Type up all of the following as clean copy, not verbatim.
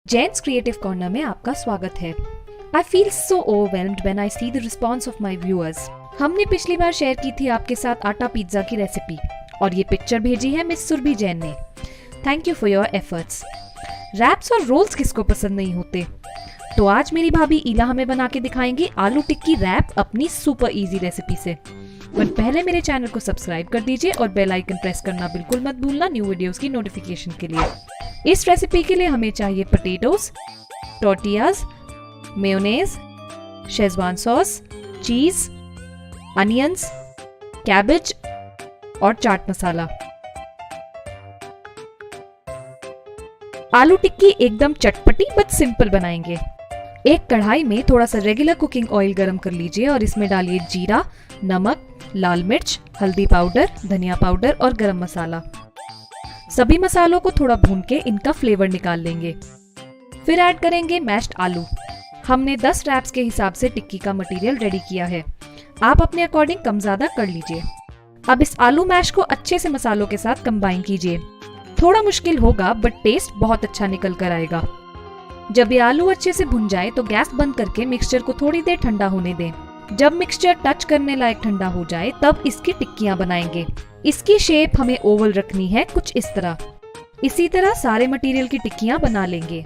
Jains creative corner में आपका स्वागत है। I feel so overwhelmed when I see the response of my viewers. हमने पिछली बार शेयर की थी आपके साथ आटा पिज्जा की रेसिपी और ये पिक्चर भेजी है मिस सुरभि जैन ने। Thank you for your efforts. Wraps और रोल्स किसको पसंद नहीं होते, तो आज मेरी भाभी ईला हमें बना के दिखाएंगी आलू टिक्की रैप अपनी सुपर इजी रेसिपी से। बट पहले मेरे चैनल को सब्सक्राइब कर दीजिए और बेल आइकन प्रेस करना बिल्कुल मत भूलना न्यू वीडियोस की नोटिफिकेशन के लिए। इस रेसिपी के लिए हमें चाहिए पोटैटोस, टोर्टियाज, मेयोनेज, शेजवान सॉस, चीज, अनियंस, कैबेज और चाट मसाला। आलू टिक्की एकदम चटपटी बट सिंपल बनाएंगे। एक कढ़ाई में थोड़ा सा रेगुलर कुकिंग ऑयल गरम कर लीजिए और इसमें डालिए जीरा, नमक, लाल मिर्च, हल्दी पाउडर, धनिया पाउडर और गरम मसाला। सभी मसालों को थोड़ा भून के इनका फ्लेवर निकाल लेंगे। फिर ऐड करेंगे मैश्ड आलू। हमने 10 रैप्स के हिसाब से टिक्की का मटेरियल रेडी किया है, आप अपने अकॉर्डिंग कम ज्यादा कर लीजिए। अब इस आलू मैश को अच्छे से मसालों के साथ कंबाइन कीजिए। थोड़ा मुश्किल होगा बट टेस्ट बहुत अच्छा निकल कर आएगा। जब ये आलू अच्छे से भुन जाए तो गैस बंद करके मिक्सचर को थोड़ी देर ठंडा होने दें। जब मिक्सचर टच करने लायक ठंडा हो जाए तब इसकी टिक्कियां बनाएंगे। इसकी शेप हमें ओवल रखनी है, कुछ इस तरह। इसी तरह सारे मटेरियल की टिक्कियां बना लेंगे।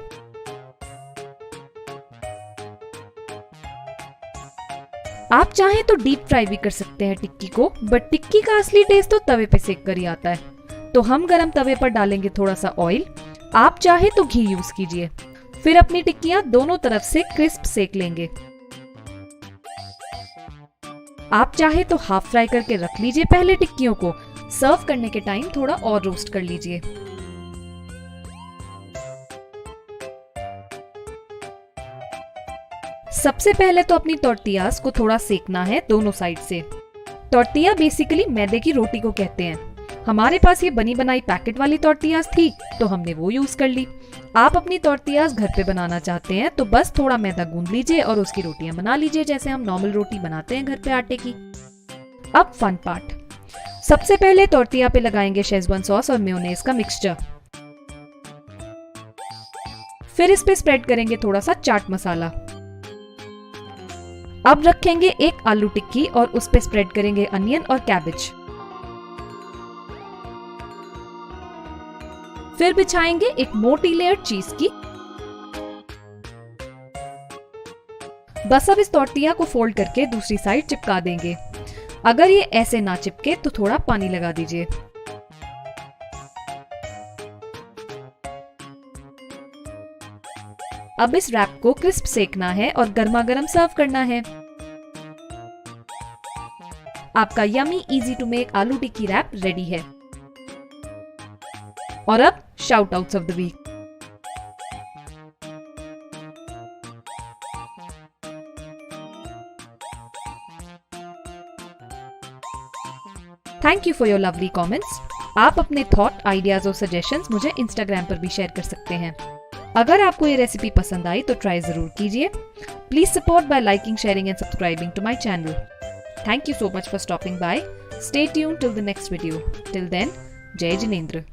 आप चाहें तो डीप फ्राई भी कर सकते हैं टिक्की को, बट टिक्की का असली टेस्ट तो तवे पे सेक कर ही आता है। तो हम गरम तवे पर डालेंगे थोड़ा सा ऑयल, आप चाहे तो घी यूज कीजिए। फिर अपनी टिक्कियां दोनों तरफ से क्रिस्प सेक लेंगे। आप चाहे तो हाफ फ्राई करके रख लीजिए पहले टिक्कियों को, सर्व करने के टाइम थोड़ा और रोस्ट कर लीजिए। सबसे पहले तो अपनी टोर्टियाज को थोड़ा सेकना है दोनों साइड से। टोर्टिया बेसिकली मैदे की रोटी को कहते हैं। हमारे पास ये बनी बनाई पैकेट वाली टोर्टियाज थी तो हमने वो यूज कर ली। आप अपनी टोर्टियाज घर पे बनाना चाहते हैं तो बस थोड़ा मैदा गूंद लीजिए और उसकी रोटियां बना लीजिए जैसे हम नॉर्मल रोटी बनाते हैं घर पे आटे की। अब फन पार्ट। सबसे पहले टोर्टिया पे लगाएंगे शेजवान सॉस और मेयोनेज का मिक्सचर। फिर इस पे स्प्रेड करेंगे थोड़ा सा चाट मसाला। अब रखेंगे एक आलू टिक्की और उस पे स्प्रेड करेंगे अनियन और कैबेज। फिर बिछाएंगे एक मोटी लेयर चीज की। बस अब इस टोर्टिया को फोल्ड करके दूसरी साइड चिपका देंगे। अगर ये ऐसे ना चिपके तो थोड़ा पानी लगा दीजिए। अब इस रैप को क्रिस्प सेकना है और गर्मा गर्म सर्व करना है। आपका यमी इजी टू मेक आलू टिक्की रैप रेडी है। और अब shout outs of the week. Thank you for your lovely comments. आप अपने थॉट, आइडियाज और सजेशंस मुझे इंस्टाग्राम पर भी शेयर कर सकते हैं। अगर आपको ये रेसिपी पसंद आई तो ट्राई जरूर कीजिए। Please support by liking, sharing and subscribing to my channel. Thank you so much for stopping by. Stay tuned till the next video. Till then, Jai Jinendra.